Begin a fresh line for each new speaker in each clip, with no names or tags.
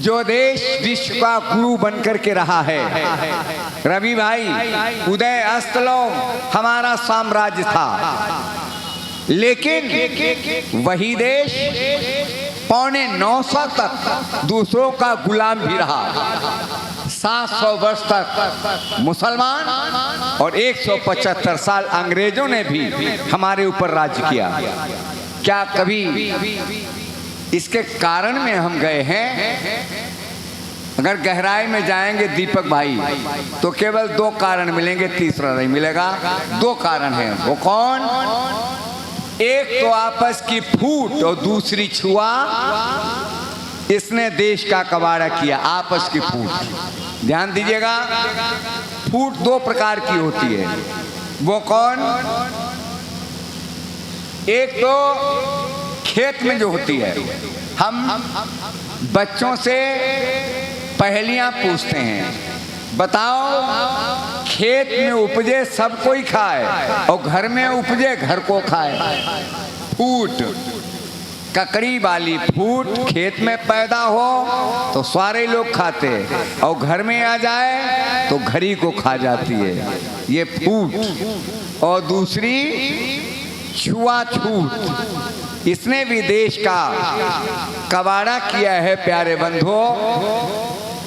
जो देश विश्व का गुरु बनकर के रहा है। रवि भाई, उदय अस्तलोक हमारा साम्राज्य था, लेकिन वही देश 950 तक दूसरों का गुलाम भी रहा। 700 वर्ष तक मुसलमान और 175 साल अंग्रेजों ने भी हमारे ऊपर राज्य किया। क्या कभी इसके कारण में हम गए हैं? अगर गहराई में जाएंगे दीपक भाई तो केवल 2 कारण मिलेंगे, तीसरा नहीं मिलेगा। 2 कारण हैं। वो कौन? एक तो आपस की फूट और दूसरी छुआ। इसने देश का कबाड़ा किया, आपस की फूट। ध्यान दीजिएगा, फूट 2 प्रकार की होती है। वो कौन? एक तो खेत में जो होती है, हम बच्चों से पहेलियां पूछते हैं, बताओ खेत में उपजे सब कोई खाए और घर में उपजे घर को खाए। फूट, ककड़ी वाली फूट खेत में पैदा हो तो सारे लोग खाते, और घर में आ जाए तो घरी को खा जाती है, ये फूट। और दूसरी छुआछूत, इसने भी देश का कबाड़ा किया है। प्यारे बंधुओं,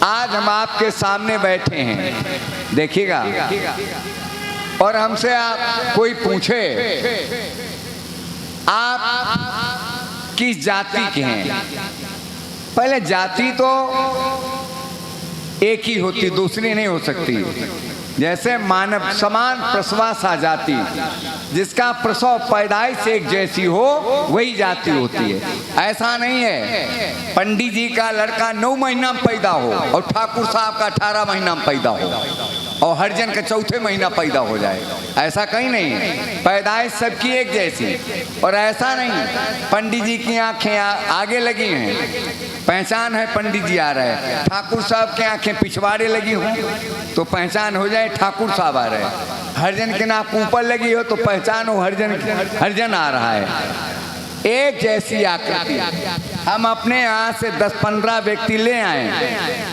आज हम आपके सामने बैठे हैं, देखिएगा, और हमसे आप कोई पूछे आप किस जाति के हैं? पहले जाति तो एक ही होती, दूसरी नहीं हो सकती। जैसे मानव समान प्रसवा जाति, जिसका प्रसव पैदाइश एक जैसी हो वही जाति होती है। ऐसा नहीं है पंडित जी का लड़का 9 महीना में पैदा हो और ठाकुर साहब का 18 महीना में पैदा हो और हरिजन का 4थे महीना पैदा हो जाए, ऐसा कहीं नहीं है। पैदाइश सबकी एक जैसी। और ऐसा नहीं पंडित जी की आंखें आगे लगी हैं, पहचान है पंडित जी आ रहे हैं, ठाकुर साहब की आंखें पिछवाड़े लगी हों तो पहचान हो जाए ठाकुर साहब आ रहे हैं, हरिजन के नाक ऊपर लगी हो तो पहचान हो हरिजन आ रहा है। एक जैसी आकृति। हम अपने यहाँ से 10-15 व्यक्ति ले आए,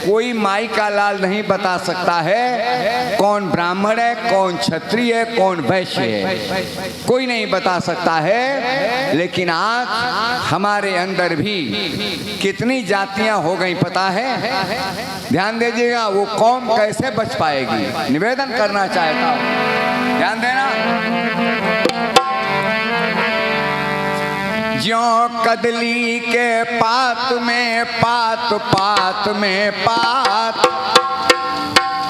कोई माई का लाल नहीं बता सकता है कौन ब्राह्मण है, कौन क्षत्रिय है, कौन वैश्य है, कोई नहीं बता सकता है। लेकिन आज हमारे अंदर भी कितनी जातियां हो गई पता है? ध्यान दीजिएगा, वो कौम कैसे बच पाएगी? निवेदन करना चाहता हूँ, ध्यान देना। ज्यों कदली के पात में पात, पात में पात,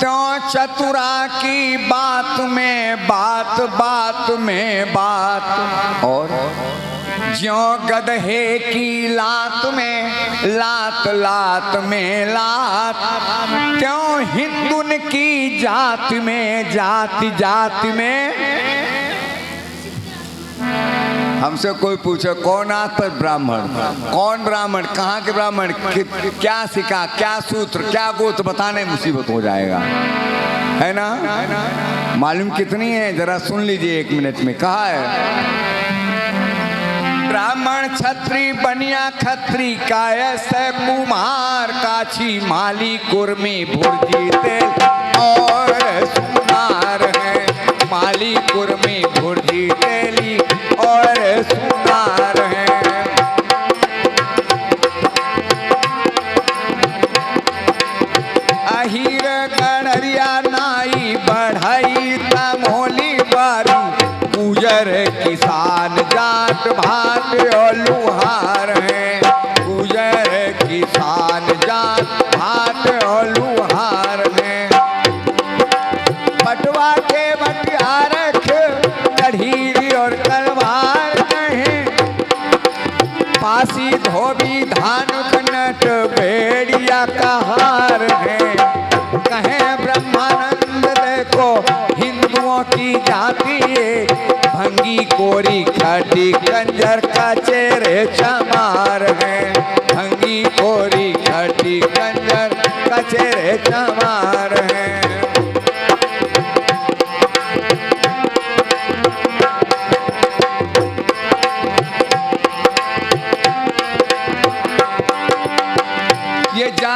त्यों चतुरा की बात में बात, बात में बात। और ज्यों गधे की लात में लात, लात में लात, त्यों हिंदुन की जाति में जाति, जाति में। हमसे कोई पूछे कौन आज पर ब्राह्मण, कौन ब्राह्मण, कहाँ के ब्राह्मण, क्या सिखा, क्या सूत्र, क्या गोत्र, बताने मुसीबत हो जाएगा, है ना? मालूम कितनी है, जरा सुन लीजिए 1 मिनट में। कहा है ब्राह्मण क्षत्रि बनिया खत्री कायस कुमार काछी माली कुर्मी भुर्जी तेल और सुनार है, माली कुर्मी भुर्जी तेली और सुनार है। अहीर गणरिया नाई बढ़ाई तमोली बारी, गुजर किसान जाट भाट और लुहार है, गुजर किसान जाट भाट और लुहार है। पटवा के बटियारख कढ़ीरी और तलवार नहीं, पासी धोबी धानुक नट भेड़िया का हार है। कहें ब्रह्मानंद देखो हिंदुओं की जाति, भंगी कोरी खटी कंजर का चेहरे चमार है, भंगी कोरी खटी कंजर का चेहरे चमार है।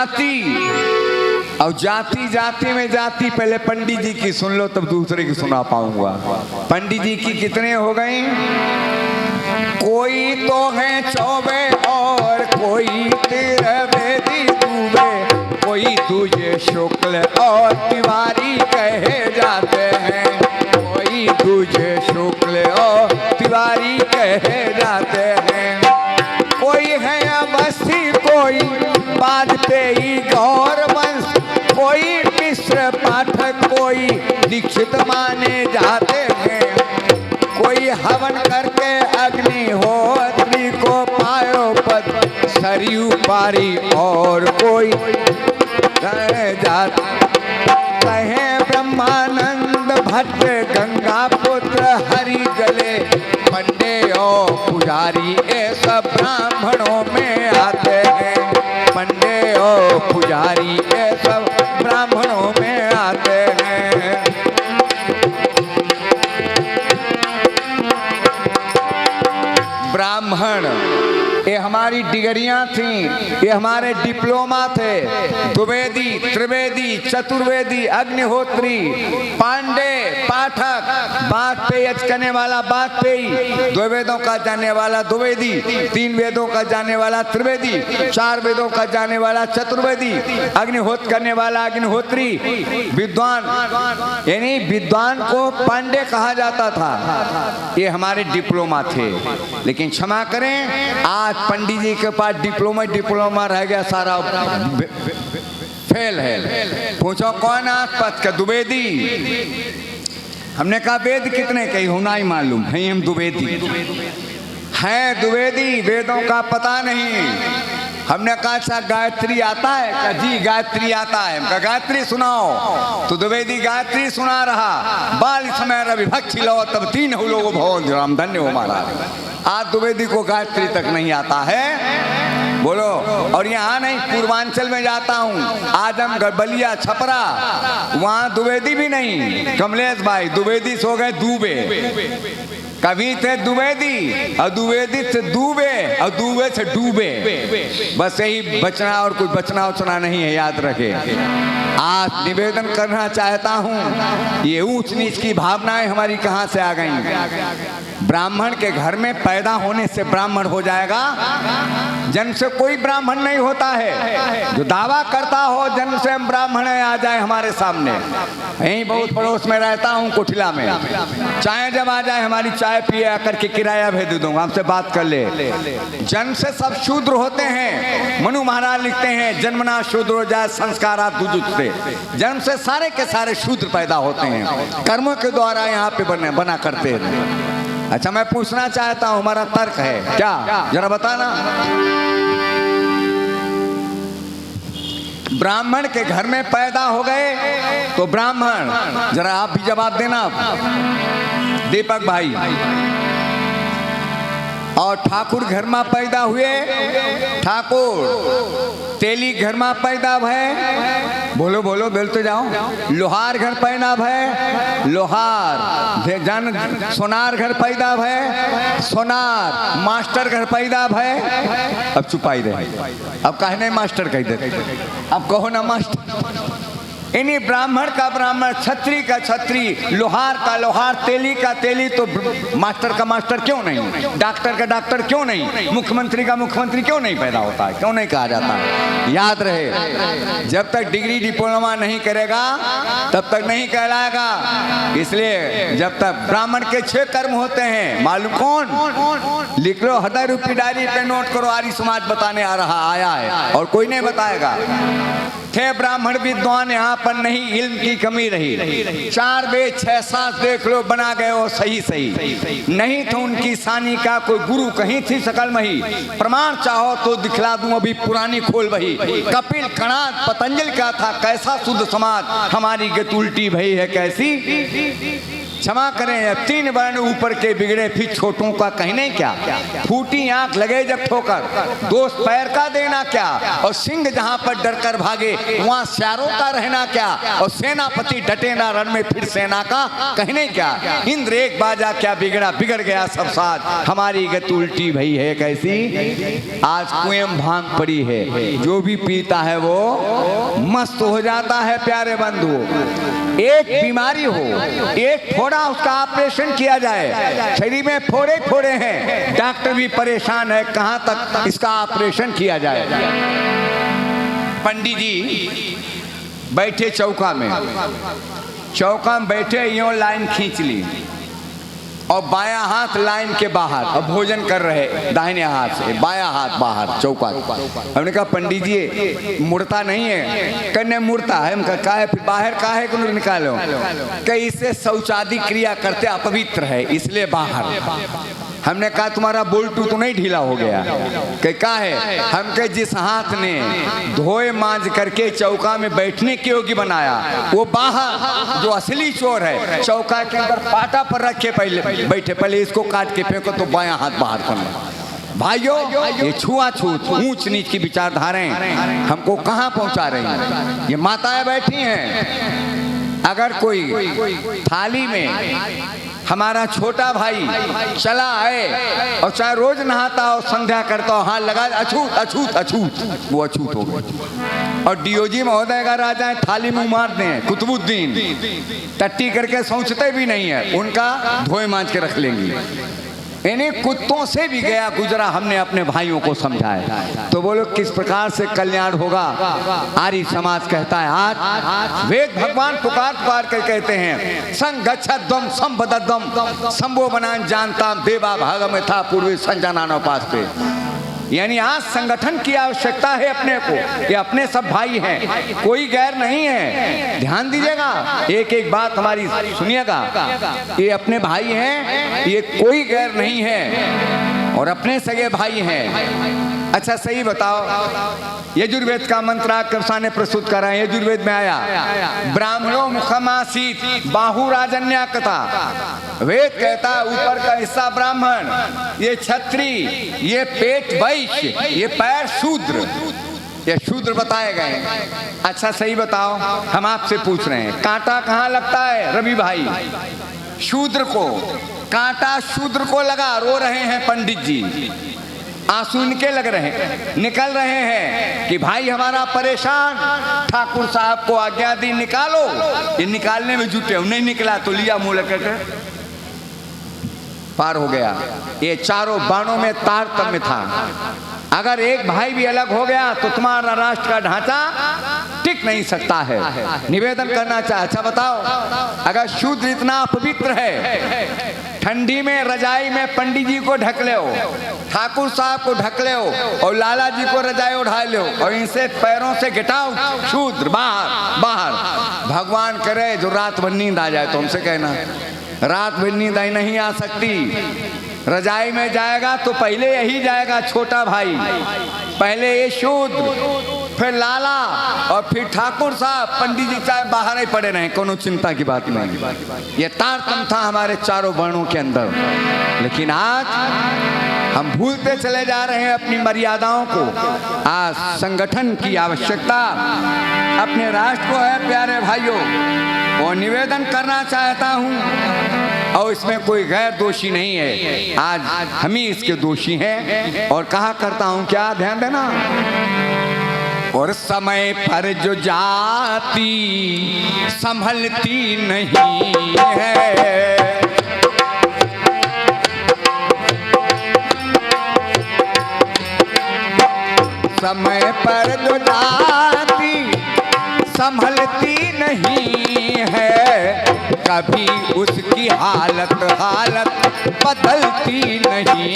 जाति, और जाति जाति में जाति। पहले पंडित जी की सुन लो तब दूसरे की सुना पाऊंगा। पंडित जी की कितने हो गए? कोई तो है चौबे और कोई त्रिवेदी दुबे, कोई तुझे शुक्ल और तिवारी कहे जाते हैं, कोई तुझे शुक्ल और तिवारी कहे जाते हैं। कोई है अवस्थी, कोई वाजपेयी गौर वंश, कोई मिश्र पाठक, कोई दीक्षित माने जाते हैं। कोई हवन करके अग्निहोत्री को पायो पद सरयू पारी, और कोई जात कहे ब्रह्मानंद भट्ट गंगा पुत्र हरि जले, पंडे और पुजारी ये सब ब्राह्मणों में आते हैं, पंडे और पुजारी ये सब ब्राह्मणों में आते हैं। ब्राह्मण ये हमारी डिग्रियां थीं, ये हमारे डिप्लोमा थे। द्विवेदी, त्रिवेदी, चतुर्वेदी, अग्निहोत्री, पांडे, पाठक, बात पे यच करने वाला बात पे ही, दो वेदों का जानने वाला द्विवेदी, तीन वेदों का जानने वाला त्रिवेदी, चार वेदों का जानने वाला चतुर्वेदी, अग्निहोत्र करने वाला अग्निहोत्री। विद्वान यानी विद्वान को पांडे कहा जाता था। ये हमारे डिप्लोमा थे। लेकिन क्षमा करें, आज पंडित जी के पास डिप्लोमा रह गया, सारा फेल है। पूछो कौन आसपास का? द्विवेदी। हमने कहा वेद कितने? कहीं होना ही मालूम है, हम द्विवेदी हैं। द्विवेदी, वेदों का पता नहीं। हमने कहा अच्छा गायत्री आता है? कहा जी गायत्री आता है। कहा गायत्री सुनाओ। तो द्विवेदी गायत्री सुना रहा। बाल समय रवि भक्षी लो तब तीन हो लोग भवन राम धन्य हो महाराज। आज द्विवेदी को गायत्री तक नहीं आता है, बोलो। और यहाँ नहीं, पूर्वांचल में जाता हूँ, आजमगढ़, बलिया, छपरा, वहाँ द्विवेदी भी नहीं। कमलेश भाई द्विवेदी सो गए दूबे। कभी थे द्विवेदी, और द्विवेदी से दूबे, और दूबे से डूबे। बस यही बचना, और कुछ बचना उचना नहीं है, याद रखे। आज निवेदन करना चाहता हूँ, ये ऊंच नीच की भावनाएं हमारी कहाँ से आ गई? ब्राह्मण के घर में पैदा होने से ब्राह्मण हो जाएगा? जन्म से कोई ब्राह्मण नहीं होता है। जो दावा करता हो जन्म से हम ब्राह्मण है, आ जाए हमारे सामने। यहीं बहुत पड़ोस में रहता हूँ, कुठिला में। चाय जब आ जाए हमारी चाय पिए करके किराया भेज दूंगा, हमसे बात कर ले। जन्म से सब शूद्र होते हैं। मनु महाराज लिखते हैं जन्मना शूद्र हो जाए संस्कारात दुजुत्से। जन्म से सारे के सारे शूद्र पैदा होते हैं, कर्मों के द्वारा यहाँ पे बना करते हैं। अच्छा मैं पूछना चाहता हूं, हमारा तर्क है क्या, जरा बताना। ब्राह्मण के घर में पैदा हो गए तो ब्राह्मण, जरा आप भी जवाब देना। दीपक भाई। और ठाकुर घर में पैदा हुए, ठाकुर। तेली घर में पैदा भय, बोलो बोलो बोलते जाओ। लोहार घर पैदा भय, लोहार। जन सोनार घर पैदा भय, सोनार। मास्टर घर पैदा भय। अब चुपाई रहे, अब कहे नहीं मास्टर कह दे, अब कहो ना मास्टर। इन्हीं ब्राह्मण का ब्राह्मण, छत्री का छत्री, लोहार का लोहार, तेली का तेली। तो मास्टर का मास्टर क्यों नहीं? डॉक्टर का डॉक्टर क्यों नहीं? मुख्यमंत्री का मुख्यमंत्री क्यों नहीं पैदा होता है? क्यों नहीं कहा जाता है? याद रहे, जब तक डिग्री डिप्लोमा नहीं करेगा तब तक नहीं कहलाएगा। इसलिए जब तक ब्राह्मण के 6 कर्म होते हैं, मालूम कौन? लिख लो, 1000 रुपये डायरी पे नोट करो। आर्य समाज बताने आया है, और कोई नहीं बताएगा। थे ब्राह्मण विद्वान, यहाँ पर नहीं, इल्म की कमी रही। 4 वेद 6 शास्त्र देख लो, बना गए हो सही सही। नहीं तो उनकी सानी का कोई गुरु कहीं थी सकल मही। प्रमाण चाहो तो दिखला दूं, अभी पुरानी खोल वही। कपिल, कणाद, पतंजलि का था कैसा शुद्ध समाज, हमारी गत उल्टी भई है कैसी। क्षमा करें, अब 3 वर्ण ऊपर के बिगड़े फिर छोटों का कहने क्या। फूटी आंख लगे जब ठोकर, दोस्त पैर का देना क्या। और सिंह जहां पर डर कर भागे वहां स्यारों का रहना क्या। और सेनापति डटे ना रण में फिर सेना का कहने क्या। इंद्र एक बाजा क्या बिगड़ा, बिगड़ गया सब साथ, हमारी गति उल्टी भई है कैसी। आज कुएं भांग पड़ी है, जो भी पीता है वो मस्त हो जाता है। प्यारे बंधु, एक बीमारी हो, एक फोड़ा उसका ऑपरेशन किया जाए, शरीर में फोड़े फोड़े हैं, डॉक्टर भी परेशान है कहां तक इसका ऑपरेशन किया जाए। पंडित जी बैठे चौका में बैठे, यूं लाइन खींच ली और बायां हाथ लाइन के बाहर, और भोजन कर रहे दाहिने हाथ से, बायां हाथ बाहर चौका। हमने कहा पंडित जी मुड़ता नहीं है, कहने मुड़ता है। हमका का है, फिर बाहर का है कि निकालो, कहीं इससे शौचादि क्रिया करते अपवित्र है इसलिए बाहर। हमने कहा तुम्हारा बोल्टू तो नहीं ढीला हो गया, क्या है। हम कहे जिस हाथ ने धोए मांज करके चौका में बैठने के योग्य बनाया वो बाहर, जो असली चोर है चौका के अंदर पाटा पर रखे पहले बैठे, पहले इसको काट के फेंको तो बायां हाथ बाहर करना। भाइयों ये छुआछूत ऊंच नीच की विचारधाराएं हमको कहां पहुंचा रही हैं। ये माताएं बैठी हैं, अगर कोई थाली में हमारा छोटा भाई चला आए और चाहे रोज नहाता हो संध्या करता हो, हाथ लगा अछूत अछूत अछूत, वो अछूत हो गए। और डीओजी महोदय का राजा थाली मुंह मार दें, कुतुबुद्दीन टट्टी करके सोचते भी नहीं है, उनका धोए मांज के रख लेंगे। इन्हीं कुत्तों से भी गया गुजरा हमने अपने भाइयों को समझाया। तो बोलो किस प्रकार से कल्याण होगा। आर्य समाज कहता है आज वेद भगवान पुकार कर कहते हैं संगच्छध्वम संबद्धम संभो बनान जानता देवा भाग में था पूर्वी संजनानोपास्ते। यानी आज संगठन की आवश्यकता है अपने को, ये अपने सब भाई हैं, कोई गैर नहीं है। ध्यान दीजिएगा, एक एक बात हमारी सुनिएगा, ये अपने भाई हैं, ये कोई गैर नहीं है और अपने सगे भाई हैं। अच्छा सही बताओ, यजुर्वेद का मंत्र कृष्ण ने प्रस्तुत करा है। यजुर्वेद में आया ब्राह्मणों मुखमासीत बाहु राजन्या कथा। वेद कहता ऊपर का हिस्सा ब्राह्मण, ये क्षत्रि, ये पेट वैश्य, ये पैर शूद्र, ये शूद्र बताए गए। अच्छा सही बताओ, हम आपसे पूछ रहे हैं कांटा कहाँ लगता है रवि भाई। शूद्र को कांटा शूद्र को लगा, रो रहे हैं पंडित जी, आंसू इनके लग रहे हैं, निकल रहे हैं कि भाई हमारा परेशान, ठाकुर साहब को आज्ञा दी निकालो। ये निकालने में जुटे, नहीं निकला तो लिया मुंह लगा पार हो गया। ये चारों बाणों में तारतम्य था। अगर एक भाई भी अलग हो गया तो तुम्हारा राष्ट्र का ढांचा टिक नहीं सकता है। निवेदन करना चाहे, अच्छा बताओ, अगर शूद्र इतना अपवित्र है, ठंडी में रजाई में पंडित जी को ढक ले हो, ठाकुर साहब को ढक ले हो, और लाला जी को रजाई उठा ले हो, और इनसे पैरों से गिटाओ शूद्र बाहर बाहर। भगवान करे जो रात भर नींद आ जाए तो हमसे कहना, रात भर नींद आई नहीं आ सकती। रजाई में जाएगा तो पहले यही जाएगा छोटा भाई, पहले ये शूद्र, फिर लाला, और फिर ठाकुर साहब। पंडित जी चाहे बाहर ही पड़े रहे, कोनो चिंता की बात नहीं। ये तारतम्य था हमारे चारों वर्णों के अंदर। लेकिन आज हम भूलते चले जा रहे हैं अपनी मर्यादाओं को। आज संगठन की आवश्यकता अपने राष्ट्र को है प्यारे भाइयों, और निवेदन करना चाहता हूं, और इसमें कोई गैर दोषी नहीं है, आज हम ही इसके दोषी हैं। और कहा करता हूं क्या, ध्यान देना, और समय पर जो जाती संभलती नहीं है, समय पर जो जाती संभलती नहीं है, कभी उसकी हालत बदलती नहीं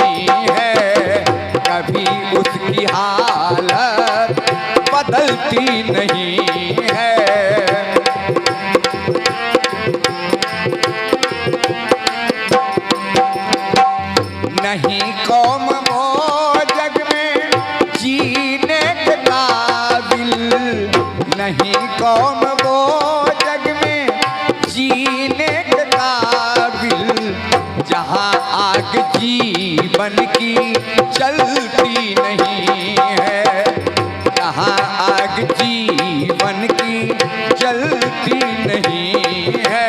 है, कभी उसकी हालत बदलती नहीं है। नहीं कौम वो जग में जीने के काबिल, नहीं कौम वो जग में जीने के काबिल, जीवन की चलती नहीं है, जहाँ आग जीवन की जलती नहीं है।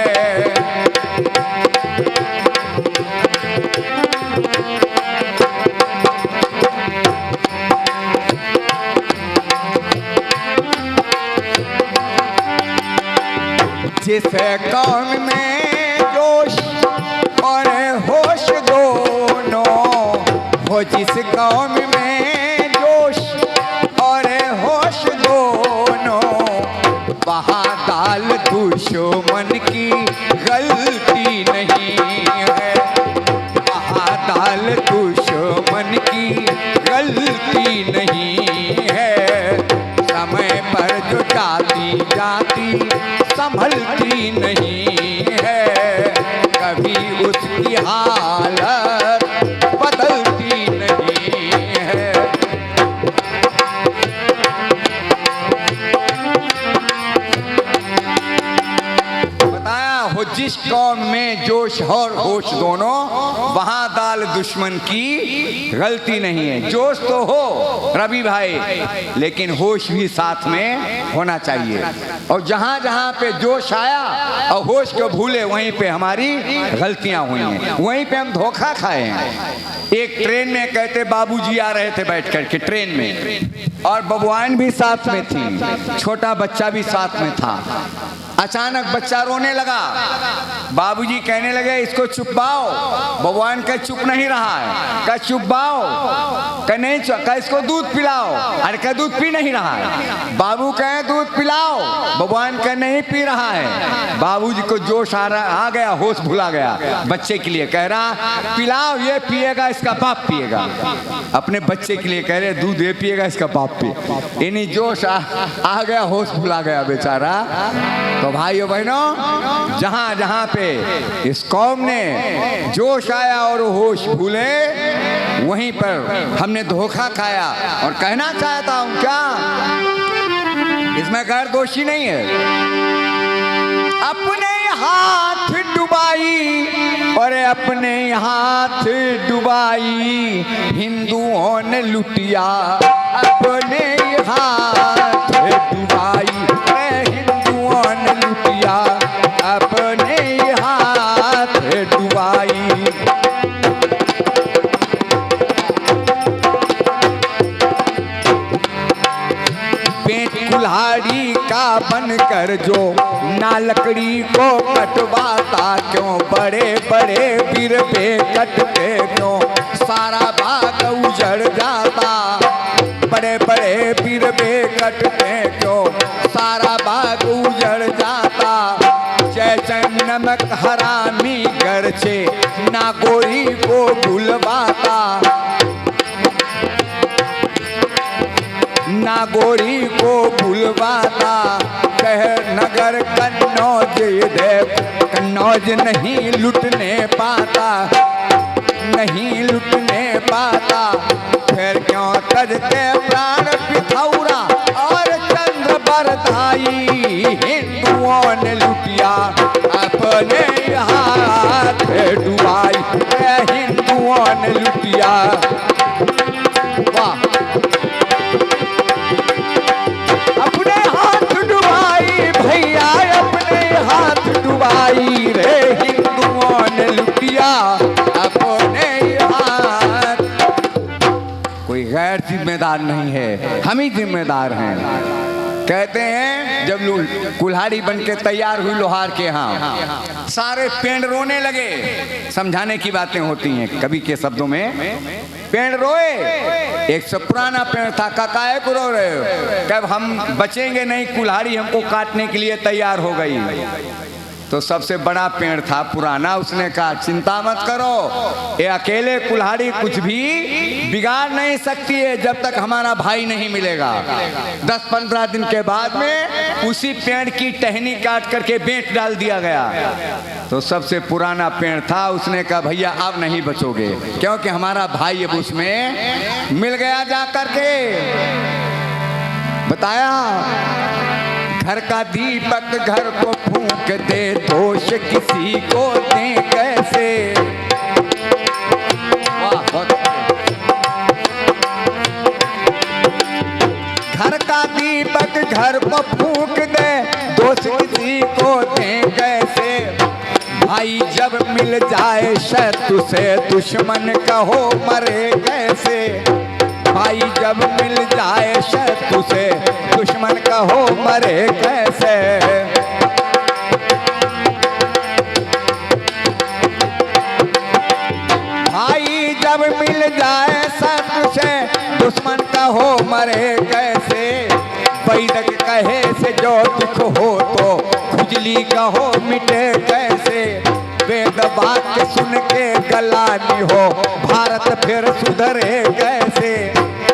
जिस कौम में जोश और होश दोनों हो, जिस कौम में जोश और होश दोनों, वहाँ दाल दुश्मन की गलती नहीं है, वहाँ दाल दुश्मन की गलती नहीं है। समय पर जो जाती जाती संभलती नहीं है, कभी उसकी हालत बदलती नहीं है। बताया हो जिस कौम में जोश और होश दोनों, वहां दाल दुश्मन की गलती नहीं है। जोश तो हो रवि भाई, लेकिन होश भी साथ में होना चाहिए। और जहां जहां पे जोश आया और होश को भूले, वहीं पे हमारी गलतियां हुई हैं, वहीं पे हम धोखा खाए हैं। एक ट्रेन में कहते बाबूजी आ रहे थे बैठ करके ट्रेन में, और बबुआन भी साथ में थी, छोटा बच्चा भी साथ में था। अचानक बच्चा रोने लगा, बाबूजी कहने लगे इसको चुपाओ। बबुआन कह चुप नहीं रहा है, कह चुपाओ, कह नहीं, कह इसको दूध पिलाओ। अरे कह दूध पी नहीं रहा है। बाबू कहे दूध पिलाओ, बबुआन कह नहीं पी रहा है। बाबूजी को जोश आ गया, होश भुला गया। बच्चे के लिए कह रहा पिलाओ, ये पिएगा, इसका बाप पिएगा। अपने बच्चे के लिए कह रहे दूध ये पिएगा, इसका बाप पिए। इन्हीं जोश आ गया, होश भुला गया बेचारा। तो भाइयों बहनों, जहां जहां पे इस कौम ने जोश आया और होश भूले, वहीं पर हमने धोखा खाया। और कहना चाहता हूं क्या, इसमें गैर दोषी नहीं है। अपने हाथ डुबाई और अपने हाथ डुबाई, हिंदुओं ने लुटिया अपने हाथ डुबाई, हिंदुओं ने लुटिया अपने हाथ डुबाई। पेट कुल्हाड़ी का बनकर जो ना लकड़ी को कटवाता, क्यों बड़े बड़े वीर पे कटते, क्यों सारा बाग उजड़ जाता। बड़े बड़े वीर पे कटते, क्यों सारा बाग उजड़ जाता। जैसे नमक हरामी गरचे ना गोरी को भूलवाता, ना गोरी को भूलवाता। कह नगर कन्नौज देव, कन्नौज नहीं लुटने पाता, नहीं लुटने पाता। फिर क्यों तजते प्राण पिथौरा और चंद्र बरदाई, हिंदुओं ने लुटिया अपने हाथ डुबाई, हिंदुओं ने लुटिया। वाह, अपने हाथ डुबाई भैया, अपने हाथ डुबाई रे, हिंदुओं ने लुटिया अपने हाथ। कोई गैर जिम्मेदार नहीं है, हम ही जिम्मेदार हैं। कहते हैं जब कुल्हाड़ी बन के तैयार हुई लोहार के यहाँ, सारे पेड़ रोने लगे। समझाने की बातें होती हैं कवि के शब्दों में। पेड़ रोए, एक सौ पुराना पेड़ था, काकाए को रो रहे हो, कब हम बचेंगे नहीं, कुल्हाड़ी हमको काटने के लिए तैयार हो गई। तो सबसे बड़ा पेड़ था पुराना, उसने कहा चिंता मत करो, ये अकेले कुल्हाड़ी कुछ भी बिगाड़ नहीं सकती है जब तक हमारा भाई नहीं मिलेगा। 10-15 दिन के बाद में उसी पेड़ की टहनी काट करके बेंट डाल दिया गया। तो सबसे पुराना पेड़ था, उसने कहा भैया अब नहीं बचोगे, क्योंकि हमारा भाई अब उसमें मिल गया जा करके। बताया घर का दीपक घर को फूंक दे, दोष किसी को दे कैसे। दीपक घर को फूंक दे, दोष किसी को दे कैसे। भाई जब मिल जाए शत्रु से, दुश्मन कहो मरे कैसे। भाई जब मिल जाए शत्रु से, दुश्मन कहो मरे कैसे। भाई जब मिल जाए शत्रु से, दुश्मन कहो मरे कैसे। वैदक कहे से जो दुख हो तो, खुजली कहो मिटे कैसे। वेद वाक्य सुन के गलानी हो, भारत फिर सुधरे कैसे।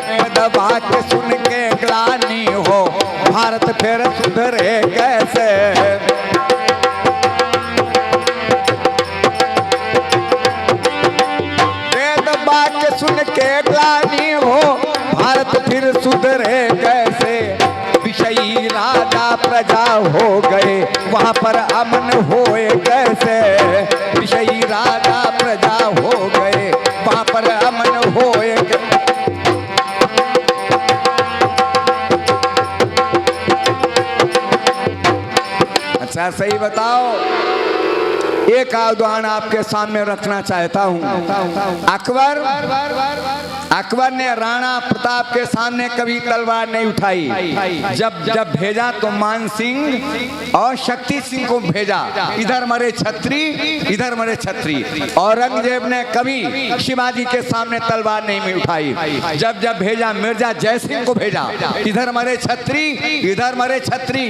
वेद वाक्य सुन के ग्लानि हो, भारत फिर सुधरे कैसे। वेद वाक्य सुन के ग्लानि हो, भारत फिर सुधरे कैसे। विषयी राजा प्रजा हो गए, वहां पर अमन होए कैसे। विषयी राजा प्रजा हो गए, वहां पर अमन होए। अच्छा सही बताओ, एक उदाहरण आपके सामने रखना चाहता हूं। अकबर ने राणा प्रताप के सामने कभी तलवार नहीं उठाई। जब भेजा तो मान सिंह और शक्ति सिंह को भेजा, इधर मरे छत्री, इधर मरे छत्री। औरंगजेब ने कभी शिवाजी के सामने तलवार नहीं उठाई। जब भेजा मिर्जा जय सिंह को भेजा, इधर मरे छत्री, इधर मरे छत्री।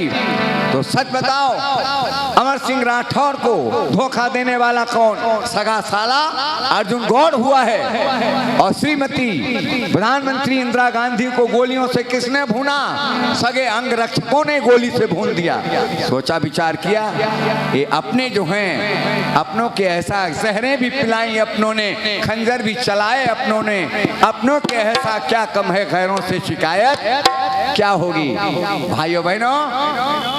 तो सच बताओ, अमर सिंह राठौर को धोखा देने वाला कौन? सगा साला अर्जुन गौड़ हुआ है। और श्रीमती प्रधानमंत्री इंदिरा गांधी को गोलियों से किसने भूना? सगे अंगरक्षकों ने गोली से भून दिया। सोचा विचार किया, ये अपने जो हैं, अपनों के ऐसा जहरें भी पिलाई अपनों ने, खंजर भी चलाए अपनों ने। अपनों के ऐसा क्या कम है, गैरों से शिकायत क्या होगी। भाइयों बहनों,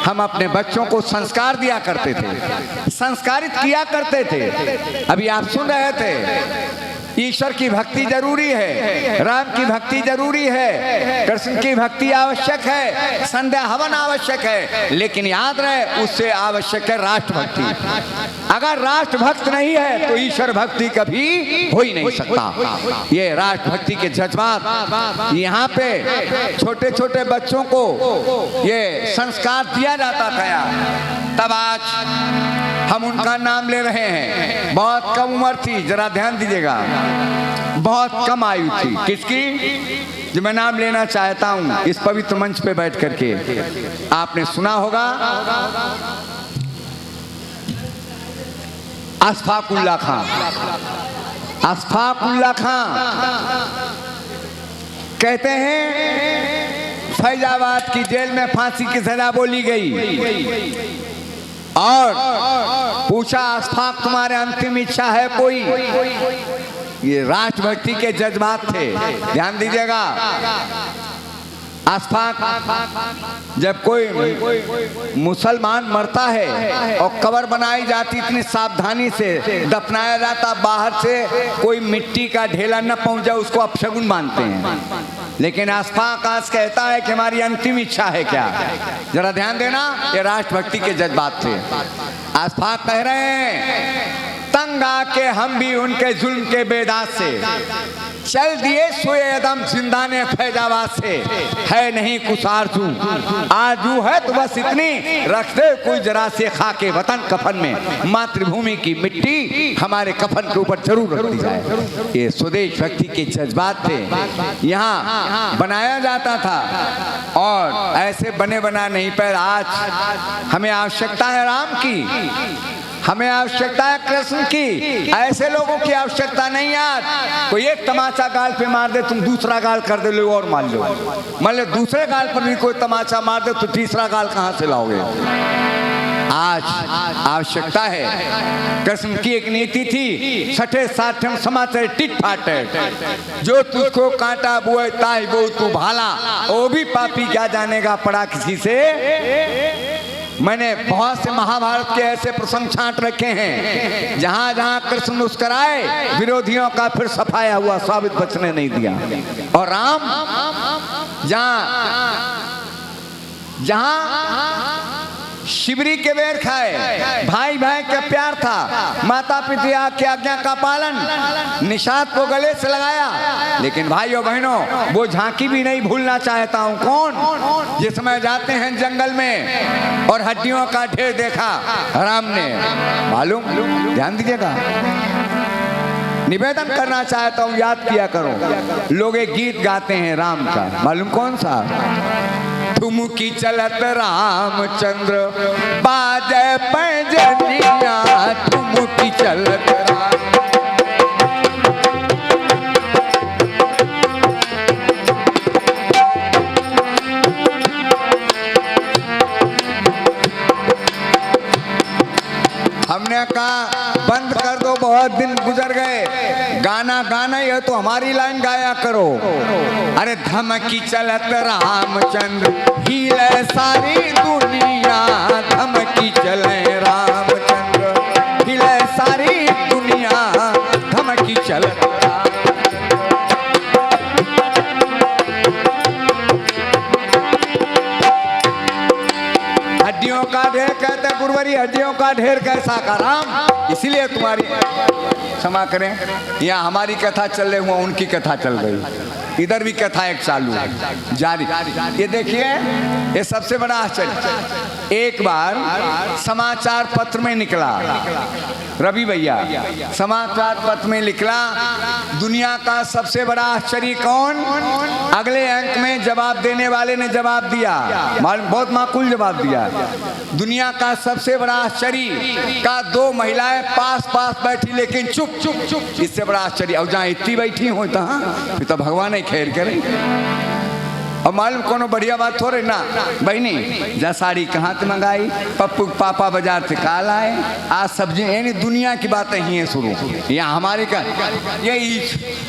हम अपने बच्चों को संस्कार दिया करते थे, संस्कारित किया करते थे। अभी आप सुन रहे थे, ईश्वर की भक्ति जरूरी है, राम की भक्ति जरूरी है, कृष्ण की भक्ति आवश्यक है, संध्या हवन आवश्यक है, लेकिन याद रहे उससे आवश्यक है राष्ट्रभक्ति। अगर राष्ट्रभक्त नहीं है तो ईश्वर भक्ति कभी हो ही नहीं सकता। ये राष्ट्रभक्ति के जज्बात यहाँ पे छोटे छोटे बच्चों को ये संस्कार दिया जाता था। तब आज हम उनका नाम ले रहे हैं। बहुत कम उम्र थी, जरा ध्यान दीजिएगा, बहुत कम आयु थी। किसकी? जो मैं नाम लेना चाहता हूं इस पवित्र मंच पे बैठ करके। आपने सुना होगा अशफाक उल्लाह खां। अशफाक उल्लाह खां कहते हैं फैजाबाद की जेल में फांसी की सजा बोली गई और पूछा अशफाक तुम्हारे अंतिम इच्छा है कोई? ये राष्ट्रभक्ति के जज्बात थे, ध्यान दीजिएगा। अशफाक जब कोई मुसलमान मरता है और कब्र बनाई जाती, इतनी सावधानी से दफनाया जाता, बाहर से कोई मिट्टी का ढेला न पहुंच जाए उसको अपशगुन मानते हैं। लेकिन अशफाक आज कहता है कि हमारी अंतिम इच्छा है क्या? जरा ध्यान देना, ये राष्ट्रभक्ति के जज्बात थे। अशफाक कह रहे हैं तंग आके हम भी उनके जुल्म के बेदाग से चल दिए सोए एकदम जिंदाने फैजाबाद से। है नहीं कुछ आरजू है तो बस इतनी रख दे कोई जरा से खाके वतन कफन में, मातृभूमि की मिट्टी हमारे कफन के ऊपर जरूर रख दी जाए। ये स्वदेश भक्ति के जज्बात थे, यहाँ बनाया जाता था और ऐसे बने बना नहीं। पर आज हमें आवश्यकता है राम की, हमें आवश्यकता है कृष्ण की, ऐसे लोगों की आवश्यकता नहीं। यार कोई एक तमाचा गाल पे मार दे, तुम दूसरा गाल कर दे लो और मान लो। मान लो दूसरे गाल पर भी कोई तमाचा मार दे तो तीसरा गाल कहां से लाओगे? आज आवश्यकता है। कृष्ण की एक नीति थी, छठे साठम समाचार टिट फाट, जो तुझको कांटा बोए ताई वो तू भाला, वो भी पापी क्या जानेगा पड़ा किसी से। मैंने बहुत से महाभारत के ऐसे प्रसंग छांट रखे हैं जहां जहां कृष्ण मुस्कुराए विरोधियों का फिर सफाया हुआ साबित बचने नहीं दिया। और राम जहां जहां शिवरी के बेर खाए, भाई भाई का प्यार था, माता पिता की आज्ञा का पालन, निषाद को गले से लगाया। लेकिन भाइयों बहनों, वो झांकी भी नहीं भूलना चाहता हूं। कौन? जिसमें जाते हैं जंगल में और हड्डियों का ढेर देखा राम ने, मालूम? ध्यान दीजिएगा, निवेदन करना चाहता हूं, याद किया करो। लोग एक गीत गाते हैं राम का, मालूम कौन सा? ठुमकी चलत रामचंद्र बाजे पैजनिया, ठुमकी चलत राम। हमने कहा बंद कर दो, बहुत दिन गुजर गए, गाना गाना है तो हमारी लाइन गाया करो। अरे धमकी चलत रामचंद्र हिले सारी दुनिया, धमकी चले रामचंद्र हिले सारी दुनिया, धमकी चलत हड्डियों का ढेर कहते गुरुवरी, हड्डियों का ढेर कैसा का राम। इसीलिए तुम्हारी क्षमा करें, यहाँ हमारी कथा चल रही हुआ, उनकी कथा चल रही, इधर भी कथा एक चालू है जारी। ये देखिए, ये सबसे बड़ा आश्चर्य। एक बार समाचार पत्र में निकला, रवि भैया, समाचार पत्र में निकला, दुनिया का सबसे बड़ा आश्चर्य कौन? अगले अंक में जवाब देने वाले ने जवाब दिया, बहुत माकूल जवाब दिया। दुनिया का सबसे बड़ा आश्चर्य का दो महिलाएं पास पास बैठी लेकिन चुप चुप चुप, इससे बड़ा आश्चर्य। और जहाँ इतनी बैठी हो तो भगवान ही खैर करे। और मालूम कोनो बढ़िया बात हो रही ना बहनी, जा साड़ी कहाँ से मंगाई, पप्पू पापा बाजार से काल आए, आज सब्जी, यानी दुनिया की बातें ही है शुरू। यहाँ हमारे का ये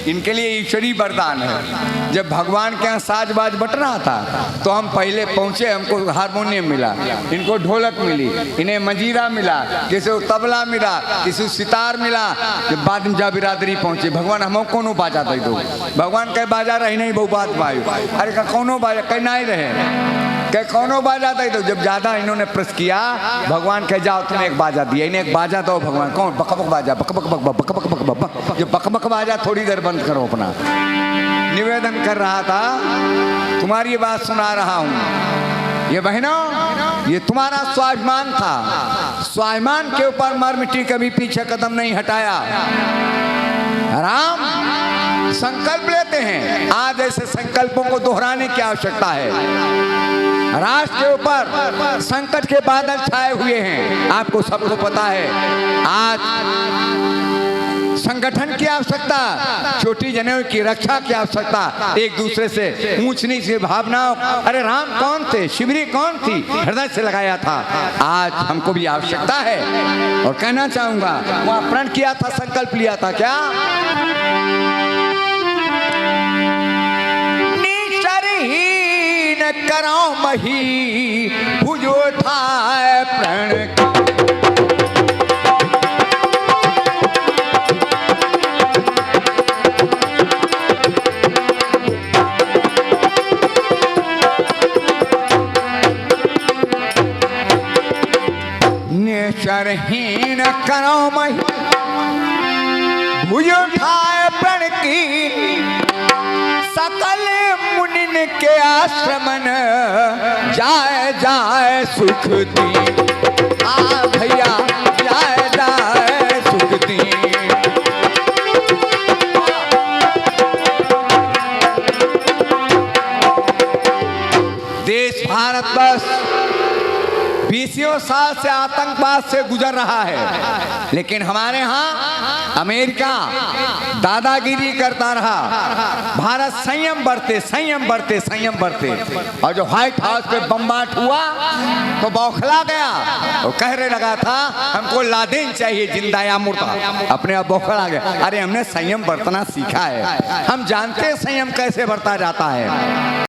इनके लिए ईश्वरीय वरदान है। जब भगवान के यहाँ साज बाज बट रहा था तो हम पहले पहुँचे, हमको हारमोनियम मिला, इनको ढोलक मिली, इन्हें मंजीरा मिला, किसी को तबला मिला, किसी को सितार मिला। जब बाद में जा बिरादरी पहुँचे, भगवान हम कोनो बाजा दे दो, भगवान कहे बाजा रही नहीं बहु बात भाई, अरे कोनो बाजा कहीं नहीं रहे, कहीं कोनो बाजा दे दो। जब ज्यादा इन्होंने प्रश्न किया, भगवान कह जाओ तुम्हें एक बाजा दिया, इन्हें एक बाजा दो। भगवान कौन? बकबक बाजा, बकबक बक बक बक बक बक बक। जो बकबक बाजा थोड़ी देर बंद करो अपना। निवेदन कर रहा था, तुम्हारी बात सुना रहा हूँ। ये बहनों, ये तुम्हारा स्वाभिमान था, स्वाभिमान के ऊपर मर मिट्टी कभी पीछे कदम नहीं हटाया। राम संकल्प लेते हैं, आज ऐसे संकल्पों को दोहराने की आवश्यकता है। राष्ट्र के ऊपर संकट के बादल छाए हुए हैं, आपको सबको पता है। आज संगठन की आवश्यकता, छोटी जनों की रक्षा की आवश्यकता, एक दूसरे से ऊंच नीच की भावनाओं। अरे राम कौन थे, शिवरी कौन थी, हृदय से लगाया था। आज हमको भी आवश्यकता है। और कहना चाहूंगा, वहां प्रण किया था, संकल्प लिया था, क्या निशरहीन करो मही भुज उठाए प्रण। निशरहीन करो मही भुज उठाए प्रण की, सकल मुनिन के आश्रमन जाए जाए सुख दी। आ भैया जाए जाए सुख दी। देश भारत बस 20 साल से आतंकवाद से गुजर रहा है, लेकिन हमारे यहाँ अमेरिका दादागिरी करता रहा, भारत संयम बरते संयम बरते संयम बरते। और जो व्हाइट हाउस पे बम्बार्ड हुआ तो बौखला गया, तो कहने लगा था हमको लादेन चाहिए जिंदा या मुर्दा, अपने आप बौखला गया। अरे हमने संयम बरतना सीखा है, हम जानते हैं संयम कैसे बरता जाता है।